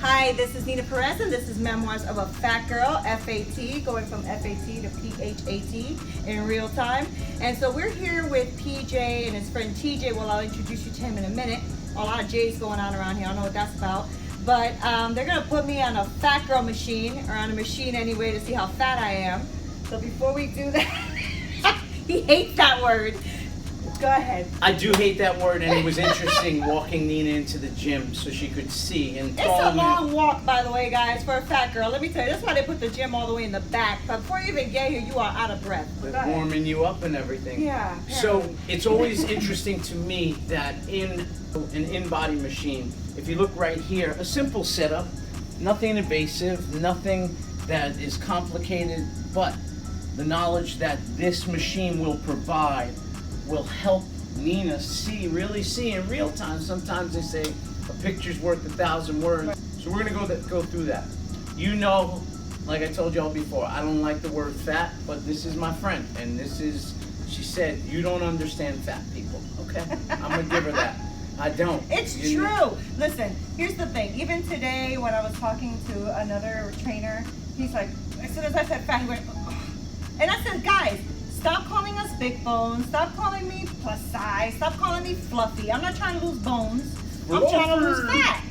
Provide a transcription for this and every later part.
Hi, this is Nina Perez, and this is Memoirs of a Fat Girl, FAT, going from FAT to PHAT in real time. And so we're here with PJ and his friend TJ. Well, I'll introduce you to him in a minute. A lot of J's going on around here. I don't know what that's about. But they're going to put me on a fat girl machine, or on a machine anyway, to see how fat I am. So before we do that, he hates that word. Go ahead. I do hate that word, and it was interesting walking Nina into the gym so she could see. And it's a long walk, by the way, guys, for a fat girl. Let me tell you, that's why they put the gym all the way in the back. But before you even get here, you are out of breath. They're warming you up and everything. Yeah. So it's always interesting to me that in an InBody machine, if you look right here, a simple setup, nothing invasive, nothing that is complicated, but the knowledge that this machine will provide will help Nina really see in real time. Sometimes they say a picture's worth 1,000 words. So we're gonna go through that. You know, like I told y'all before, I don't like the word fat, but this is my friend, and she said, you don't understand fat people, okay? I'm gonna give her that. I don't. It's true. Listen, here's the thing. Even today, when I was talking to another trainer, he's like, as soon as I said fat, he went, ugh. And I said, guys, stop calling us big bones. Stop calling me plus size. Stop calling me fluffy. I'm not trying to lose bones. I'm trying to lose fat.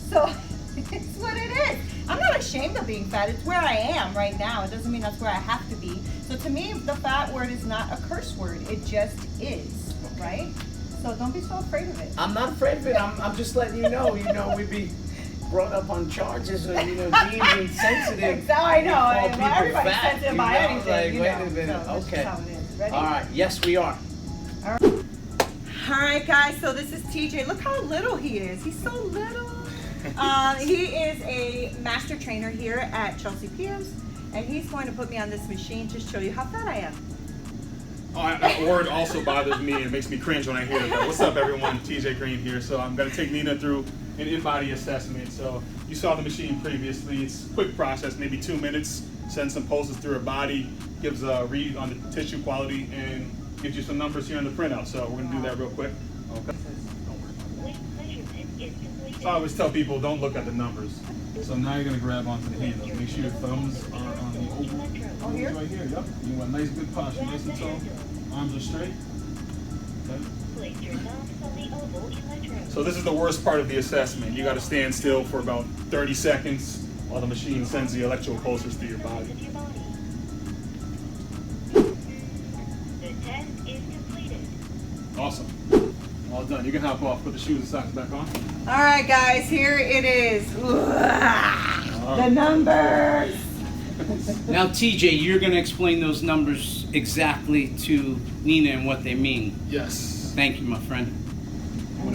So it's what it is. I'm not ashamed of being fat. It's where I am right now. It doesn't mean that's where I have to be. So to me, the fat word is not a curse word. It just is, right? So don't be so afraid of it. I'm not afraid of it. I'm just letting you know. You know, we'd be brought up on charges of, deemed insensitive. I know. Well, everybody's fat, sensitive by anything. Like, wait a minute. So okay. how it is. Ready? All right. Yes, we are. All right, guys. So this is TJ. Look how little he is. He's so little. He is a master trainer here at Chelsea Piers, and he's going to put me on this machine to show you how fat I am. That word also bothers me and makes me cringe when I hear it. What's up, everyone? TJ Green here. So I'm going to take Nina through an InBody assessment. So you saw the machine previously. It's a quick process, maybe 2 minutes. Send some pulses through her body, gives a read on the tissue quality, and gives you some numbers here on the printout. So we're going to do that real quick. Okay. So I always tell people, don't look at the numbers. So now you're going to grab onto the handle. Make sure your thumbs are on the oval. Oh, here? Right here, yep. You want a nice good posture, nice and tall. Arms are straight. Okay. So this is the worst part of the assessment. You got to stand still for about 30 seconds while the machine sends the electrical pulses through your body. The test is completed. Awesome. All done. You can hop off. Put the shoes and socks back on. All right, guys. Here it is. The numbers. Now, TJ, you're going to explain those numbers exactly to Nina and what they mean. Yes. Thank you, my friend. You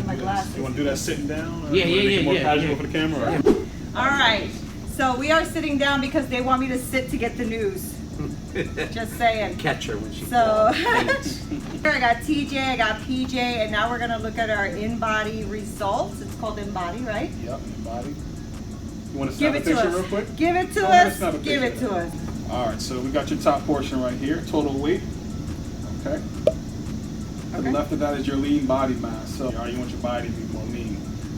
want to do that sitting down? Or Yeah. More casual for the camera? Yeah. All right. So we are sitting down because they want me to sit to get the news. Just saying. Catch her when she So falls. here I got TJ, I got PJ, and now we're gonna look at our InBody results. It's called InBody, right? Yep, InBody. You want to Give snap a it to picture us. real quick? Give it to Oh, us. let's snap a Give it picture. to us. All right, so we got your top portion right here, total weight. Okay. To the left of that is your lean body mass. So, all right, you want your body to be more lean.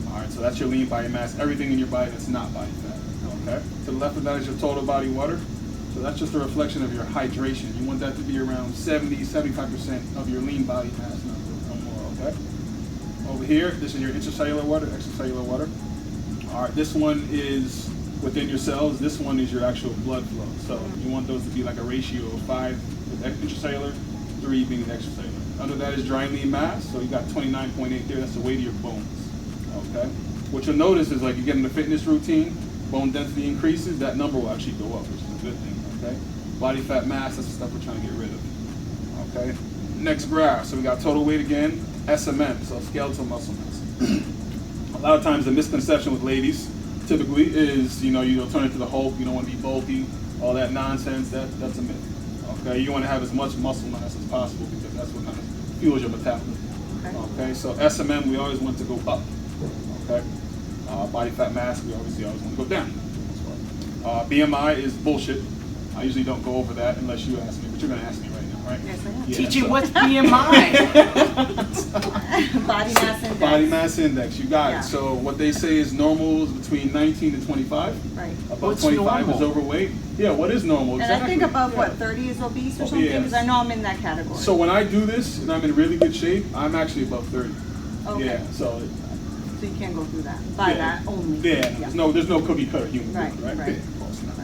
All right, so that's your lean body mass. Everything in your body that's not body fat. Okay. To the left of that is your total body water. So that's just a reflection of your hydration. You want that to be around 70-75% of your lean body mass number or more. Okay. Over here, this is your intracellular water, extracellular water. All right, this one is within your cells. This one is your actual blood flow. So you want those to be like a ratio of 5 with intracellular, 3 being extracellular. Under that is dry lean mass. So you got 29.8 there. That's the weight of your bones. Okay. What you'll notice is like you get in the fitness routine, bone density increases, that number will actually go up, which is a good thing. Okay. Body fat mass, that's the stuff we're trying to get rid of. Okay. Next graph. So we got total weight again, SMN, so skeletal muscle mass. A lot of times the misconception with ladies typically is, you'll turn into the Hulk, you don't want to be bulky, all that nonsense, that's a myth. Okay, you want to have as much muscle mass as possible because that's what kind of fuels your metabolism. Okay, so SMM, we always want to go up. Okay, body fat mass, we obviously always want to go down. BMI is bullshit. I usually don't go over that unless you ask me, but you're going to ask me right now. right? Yes, I am. Yeah, Teacher, so- what's BMI? Body mass index. Body mass index, you got Yeah. it. So what they say is normal is between 19 and 25. Right. Above What's 25 normal? is overweight. Yeah, what is normal? And I think Exactly. above Yeah. what, 30 is obese or Oh, something? yes. Because I know I'm in that category. So when I do this and I'm in really good shape, I'm actually above 30. Okay. Yeah, so So you can't go through that by yeah. that only. Yeah, there's no cookie cutter human Right, being, right? right. Yeah, close enough.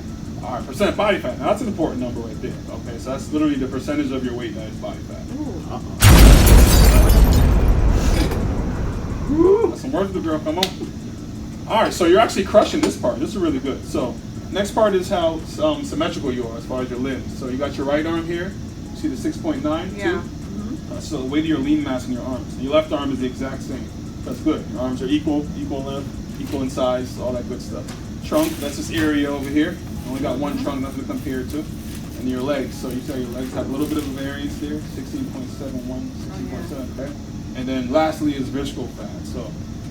All right, percent body fat. Now that's an important number right there. Okay, so that's literally the percentage of your weight that is body fat. Ooh. That's some work to do, girl. Come on. All right, so you're actually crushing this part. This is really good. So next part is how symmetrical you are as far as your limbs. So you got your right arm here. See the 6.9? Yeah. too? So the weight of your lean mass in your arms. And your left arm is the exact same. That's good. Your arms are equal length, equal in size, all that good stuff. Trunk, that's this area over here. Only got one trunk, nothing to compare to. And your legs. So you say your legs have a little bit of a variance there, 16.71, 16.7, okay? And then lastly is visceral fat. So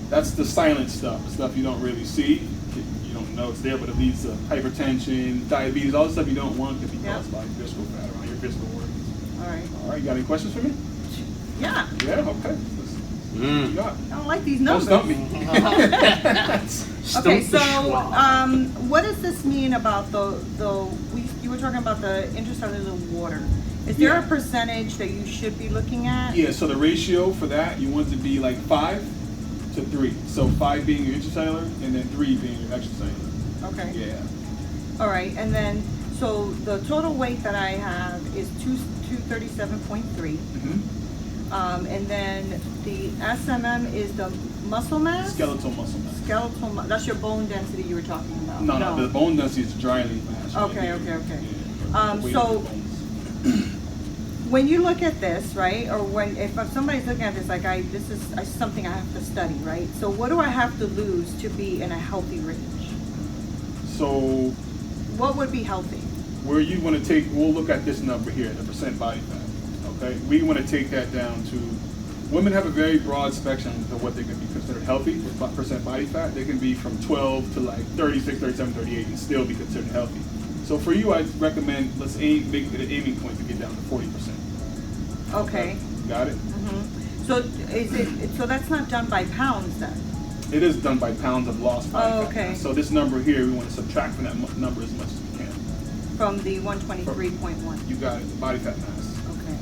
that's the silent stuff, the stuff you don't really see. You don't know it's there, but it leads to hypertension, diabetes, all the stuff you don't want can be caused by visceral fat around your visceral organs. All right. All right, you got any questions for me? Yeah. Yeah, okay. What you got? I don't like these Don't numbers. stump me. Okay, so what does this mean about you were talking about the intracellular water? Is there Yeah. a percentage that you should be looking at? Yeah, so the ratio for that, you want it to be like 5 to 3. So 5 being your intracellular and then 3 being your extracellular. Okay. Yeah. All right, and then so the total weight that I have is 237.3. Mm-hmm. And then the SMM is the muscle mass? Skeletal muscle mass. That's your bone density you were talking about. No, the bone density is dry lean mass. right Okay, here. okay, okay. Yeah, the weight so- of the bones. When you look at this, right, or if somebody's looking at this, like this is something I have to study, right? So what do I have to lose to be in a healthy range? So What would be healthy? where you want to take, we'll look at this number here, the percent body fat. Okay, we want to take that down to, women have a very broad spectrum of what they can be considered healthy with percent body fat. They can be from 12 to like 36, 37, 38 and still be considered healthy. So for you, I'd recommend, let's make it an aiming point to get down to 40%. Okay. Got it? So so that's not done by pounds then? It is done by pounds of lost body fat. Okay. So this number here, we want to subtract from that number as much as we can. From the 123.1? You got it, the body fat mass. Okay.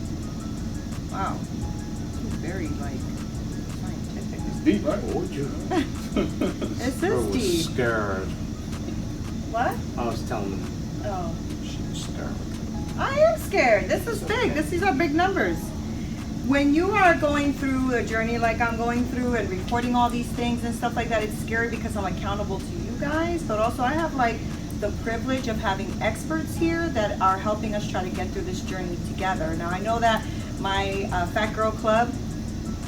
Wow. This is very scientific. It's deep, right? This Girl is was deep. scared. What? I was telling him Oh. she was scared. I am scared. This is big. These are big numbers. When you are going through a journey like I'm going through and recording all these things and stuff like that, it's scary because I'm accountable to you guys, but also I have like the privilege of having experts here that are helping us try to get through this journey together. Now I know that my Fat Girl Club,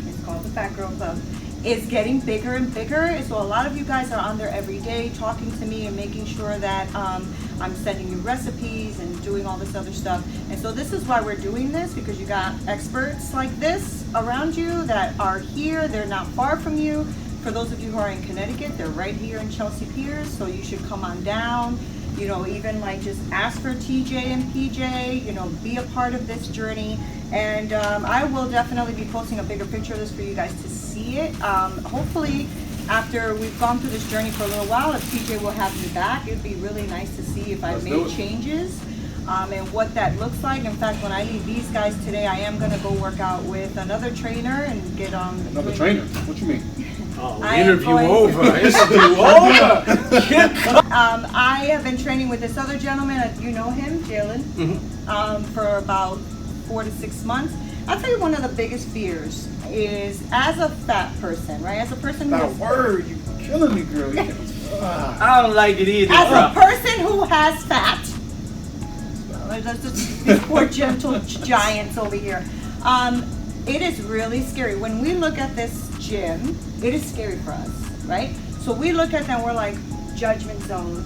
it's called the Fat Girl Club, is getting bigger and bigger. So a lot of you guys are on there every day talking to me and making sure that I'm sending you recipes and doing all this other stuff. And so this is why we're doing this, because you got experts like this around you that are here. They're not far from you. For those of you who are in Connecticut, they're right here in Chelsea Piers, so you should come on down. You know, even like just ask for TJ and PJ, you know, be a part of this journey. And I will definitely be posting a bigger picture of this for you guys to see it. Hopefully, after we've gone through this journey for a little while, if TJ will have me back, it'd be really nice to see if I've Let's do made it. changes and what that looks like. In fact, when I leave these guys today, I am going to go work out with another trainer and get on. Another trainer? What you mean? Oh, I am interview going- over. Interview over. I have been training with this other gentleman, you know him, Jalen, for about 4 to 6 months. I'll tell you one of the biggest fears is as a fat person, right? As a person who Not a has, word. You killing me, girl. You can't- I don't like it either, as a bro. person who has fat, there's just these poor gentle giants over here. It is really scary. When we look at this gym, it is scary for us, right? So we look at them, we're like, judgment zone.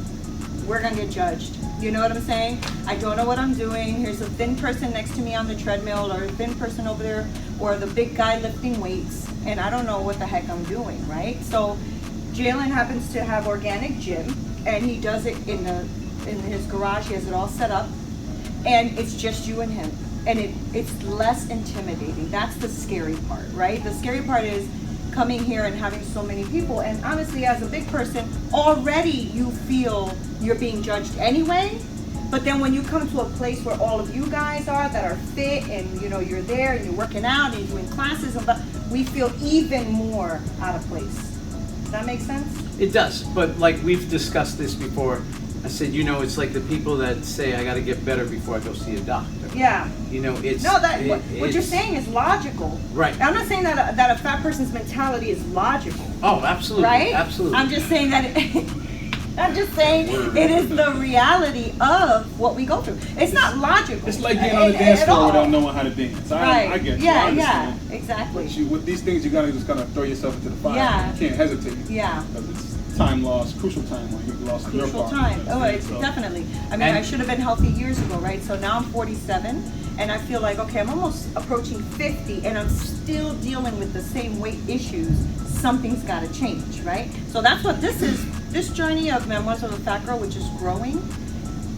We're gonna get judged. You know what I'm saying? I don't know what I'm doing. Here's a thin person next to me on the treadmill, or a thin person over there, or the big guy lifting weights, and I don't know what the heck I'm doing, right? So Jalen happens to have organic gym, and he does it in his garage. He has it all set up, and it's just you and him. and it's less intimidating. That's the scary part, right? The scary part is coming here and having so many people, and honestly, as a big person, already you feel you're being judged anyway. But then when you come to a place where all of you guys are that are fit, and you know you're there and you're working out and you're doing classes, and we feel even more out of place. Does that make sense? It does, but like we've discussed this before, I said, you know, it's like the people that say I got to get better before I go see a doctor. Yeah. You know, it's No, that what you're it's- saying is logical. Right. I'm not saying that a fat person's mentality is logical. Oh, absolutely, Right? absolutely. I'm just saying that I'm just saying it is the reality of what we go through. It's not logical. It's like getting on the dance at floor all. without knowing how to dance. I get you. I Yeah, understand. yeah, exactly. But with these things, you gotta just kind of throw yourself into the fire. Yeah. You can't hesitate. Yeah. Because it's time loss, crucial time when you've lost your Crucial part. time. Oh, it's So- definitely. I mean, And- I should have been healthy years ago, right? So now I'm 47, and I feel like, okay, I'm almost approaching 50, and I'm still dealing with the same weight issues. Something's got to change, right? So that's what this is. This journey of Memoirs of a Fat Girl, which is growing,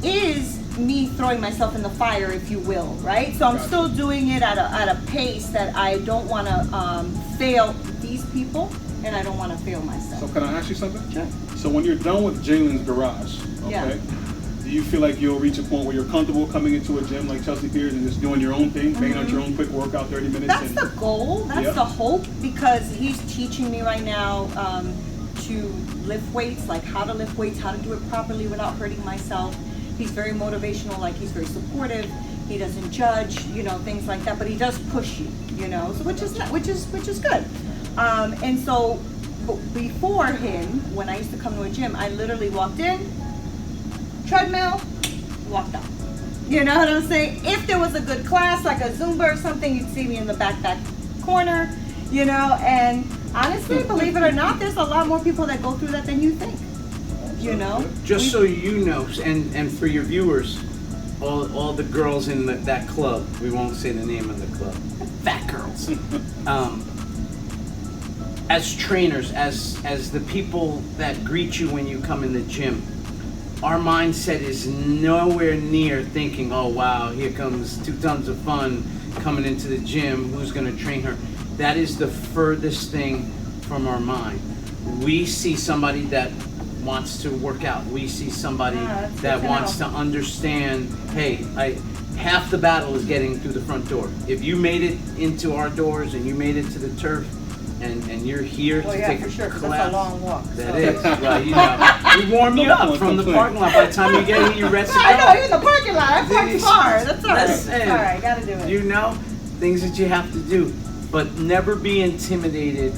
is me throwing myself in the fire, if you will, right? So I'm Gotcha. still doing it at a pace that I don't want to fail these people, and I don't want to fail myself. So can I ask you something? Sure. So when you're done with Jalen's garage, okay, Yeah. do you feel like you'll reach a point where you're comfortable coming into a gym like Chelsea Piers and just doing your own thing, banging out your own quick workout, 30 minutes? That's and the goal. That's Yep. the hope, because he's teaching me right now to lift weights, like how to lift weights, how to do it properly without hurting myself. He's very motivational, like he's very supportive. He doesn't judge, you know, things like that. But he does push you, you know, so which is good. And so before him, when I used to come to a gym, I literally walked in, treadmill, walked out. You know what I'm saying? If there was a good class, like a Zumba or something, you'd see me in the back corner, you know. And honestly, believe it or not, there's a lot more people that go through that than you think. You know? Just so you know, and for your viewers, all the girls in that club, we won't say the name of the club, fat girls. As trainers, as the people that greet you when you come in the gym, our mindset is nowhere near thinking, oh wow, here comes 2 tons of fun coming into the gym, who's gonna train her? That is the furthest thing from our mind. We see somebody that wants to work out. We see somebody that's good that to wants know. to understand, hey, half the battle is getting through the front door. If you made it into our doors and you made it to the turf, and you're here Well, to yeah, take for sure, 'cause class, that's a long walk. that so. is, well, you know, we warm you up from the parking lot. By the time you get here, you're ready to go. I know, even the parking lot. I parked These- far. That's all right. Listen, It's all right. Gotta do it. You know, things that you have to do, but never be intimidated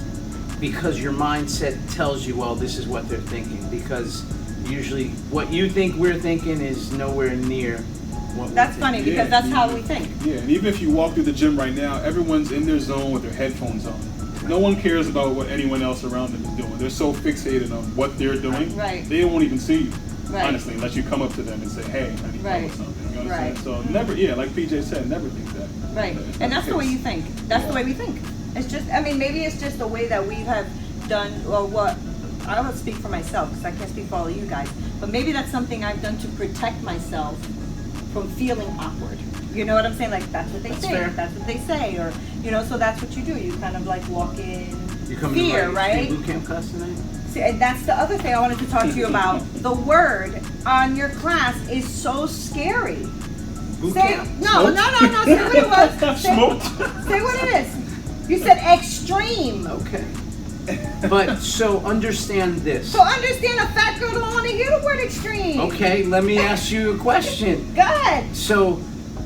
because your mindset tells you, well, this is what they're thinking. Because usually, what you think we're thinking is nowhere near what That's we're funny thinking. because that's how we think. Yeah, and even if you walk through the gym right now, everyone's in their zone with their headphones on. No one cares about what anyone else around them is doing. They're so fixated on what they're doing, Right. they won't even see you, Right. honestly, unless you come up to them and say, hey, I need Right. help with something. You understand? Right. So never, yeah, like PJ said, never think that. Right. It's And not that's the way case. you think. That's the way we think. It's just, I mean, maybe it's just the way that we have done, or what, I don't speak for myself because I can't speak for all of you guys, but maybe that's something I've done to protect myself from feeling awkward. You know what I'm saying? Like, that's what they That's think, fair. that's what they say, or, you know, so that's what you do. You kind of like walk in You coming fear, to my right? extreme boot camp class tonight? See, and that's the other thing I wanted to talk to you about. The word on your class is so scary. Boot Say, camp? no, say what it was. Say, Smoked. say what it is. You said extreme. Okay. But so understand this. So understand, a fat girl don't want to hear the word extreme. Okay, let me ask you a question. Go ahead. So,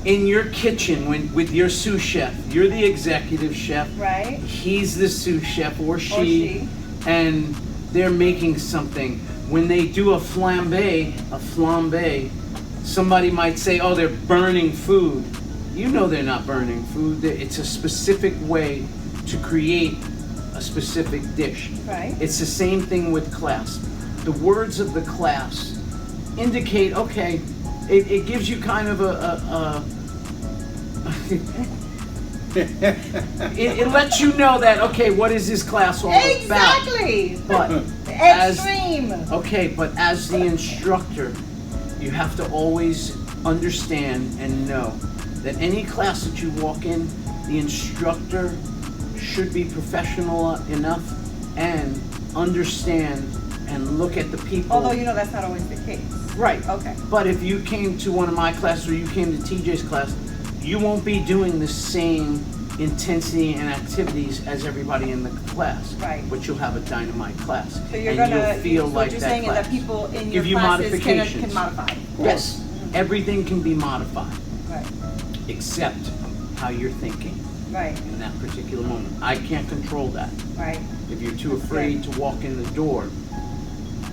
in your kitchen, with your sous chef, you're the executive chef. Right. He's the sous chef, or she, and they're making something. When they do a flambe, somebody might say, "Oh, they're burning food." You know they're not burning food. It's a specific way to create a specific dish. Right. It's the same thing with class. The words of the class indicate, okay, it gives you kind of it lets you know that, okay, what is this class all about? Exactly. But Extreme. but as the instructor, you have to always understand and know that any class that you walk in, the instructor should be professional enough and understand and look at the people. Although you know that's not always the case. Right. Okay. But if you came to one of my classes or you came to TJ's class, you won't be doing the same intensity and activities as everybody in the class. Right. But you'll have a dynamite class. So you're and gonna, you'll feel what like you're that saying class. is that people in Give your you classes modifications. can modify. Yes. Everything can be modified Right. except how you're thinking Right. in that particular moment. I can't control that. Right. If you're too afraid to walk in the door,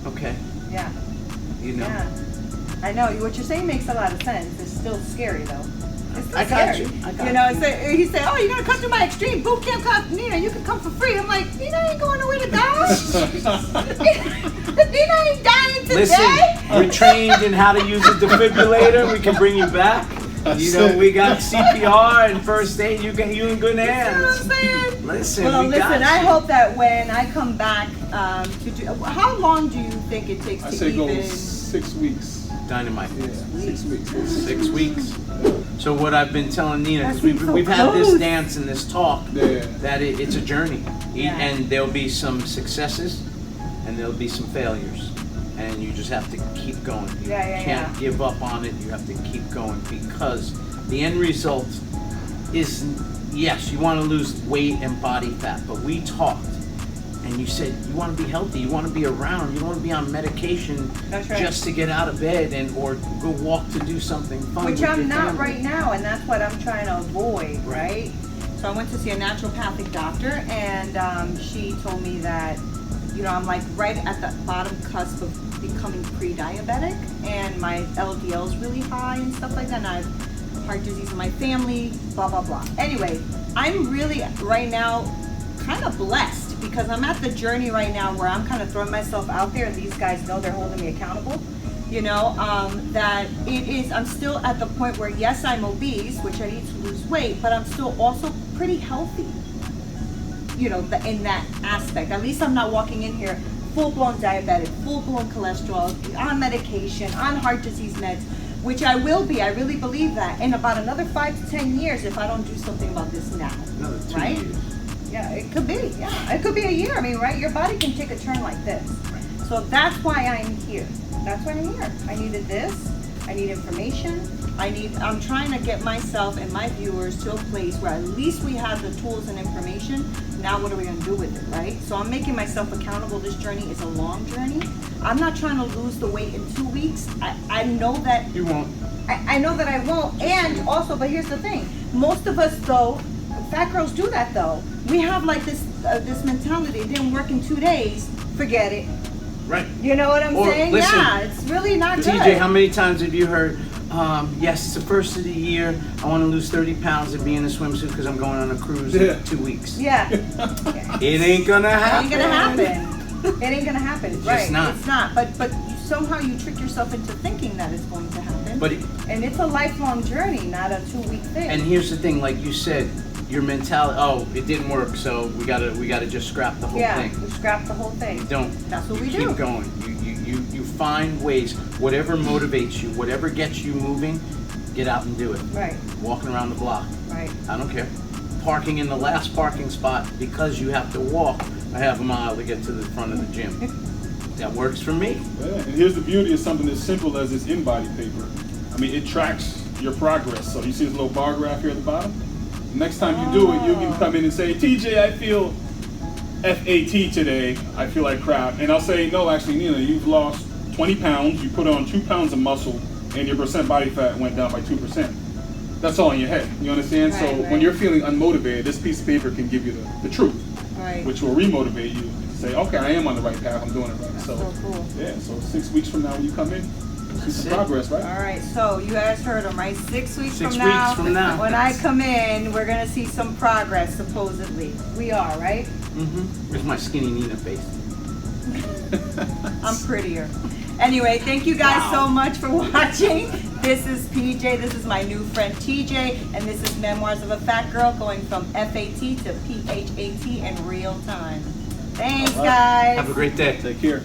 okay, Yeah. you know. Yeah. I know what you're saying makes a lot of sense. It's still scary though. It's still I got scary. you. I got You know, you. he said, "Oh, you're gonna come to my extreme boot camp class, Nina? You can come for free." I'm like, Nina ain't going nowhere to die. Nina ain't dying today. Listen, we're trained in how to use a defibrillator. We can bring you back. You know, we got CPR and first aid. You in good You know hands. what I'm saying? Listen, Well, we listen. got I you. hope that when I come back to do, how long do you think it takes I to say go even? 6 weeks. Dynamite. Yeah, 6 weeks. 6 weeks. So what I've been telling Nina, That because seems so we've had this close. dance and this talk, Yeah. that it's a journey. Yeah. And there'll be some successes and there'll be some failures. And you just have to keep going. You can't give up on it. You have to keep going because the end result is, yes, you want to lose weight and body fat, but we talked and you said you want to be healthy, you want to be around, you don't want to be on medication. That's right. Just to get out of bed and or go walk to do something fun. Which with I'm your not family. right now, and that's what I'm trying to avoid, right? So I went to see a naturopathic doctor, and she told me that, you know, I'm like right at the bottom cusp of becoming pre-diabetic, and my LDL is really high and stuff like that, and I have heart disease in my family, blah, blah, blah. Anyway, I'm really right now kind of blessed because I'm at the journey right now where I'm kind of throwing myself out there, and these guys know they're holding me accountable. You know, that it is, I'm still at the point where, yes, I'm obese, which I need to lose weight, but I'm still also pretty healthy, you know, in that aspect. At least I'm not walking in here full-blown diabetic, full-blown cholesterol, on medication, on heart disease meds, which I will be. I really believe that in about another 5 to 10 years if I don't do something about this now. Another 2 right? years. Yeah, it could be. Yeah, it could be a year. I mean, right? Your body can take a turn like this. So that's why I'm here. That's why I'm here. I needed this. I need information. I'm trying to get myself and my viewers to a place where at least we have the tools and information. Now what are we going to do with it, right? So I'm making myself accountable. This journey is a long journey. I'm not trying to lose the weight in 2 weeks. I know that You won't. I know that I won't. And also, but here's the thing. Most of us, though, fat girls do that, though. We have like this mentality. It didn't work in 2 days. Forget it. Right. You know what I'm Or, saying? listen, Yeah, it's really not good. TJ, how many times have you heard, yes, it's the first of the year, I want to lose 30 pounds and be in a swimsuit because I'm going on a cruise in 2 weeks. Yeah. It ain't gonna It happen. ain't gonna happen. It ain't gonna happen. It's right. just not. It's not. But somehow you trick yourself into thinking that it's going to happen. But and it's a lifelong journey, not a 2-week thing. and here's the thing, like you said, your mentality, oh, it didn't work, so we gotta just scrap the whole thing. we scrap the whole thing. You don't. That's what you we keep do. going. You find ways, whatever motivates you, whatever gets you moving, get out and do it. Right. Walking around the block. Right. I don't care. Parking in the last parking spot because you have to walk a half a mile to get to the front of the gym. That works for me. Yeah, and here's the beauty of something as simple as this InBody paper. I mean, it tracks your progress. So you see this little bar graph here at the bottom? Next time you do it, you can come in and say, TJ, I feel FAT today. I feel like crap. And I'll say, no, actually, Nina, you've lost 20 pounds. You put on 2 pounds of muscle, and your percent body fat went down by 2%. That's all in your head. You understand? Right, so right. when you're feeling unmotivated, this piece of paper can give you the truth, Right. which will remotivate you to say, okay, I am on the right path. I'm doing it right. That's so cool. Yeah, so 6 weeks from now when you come in, you'll see some it. progress, right? All right, so you guys heard them, right? 6 weeks 6 from now. weeks from now. When I come in, we're gonna see some progress, supposedly. We are, right? Mm-hmm. Where's my skinny Nina face? I'm prettier. Anyway, thank you guys so much for watching. This is PJ, this is my new friend TJ, and this is Memoirs of a Fat Girl, going from FAT to PHAT in real time. Thanks, All right. guys. Have a great day. Take care.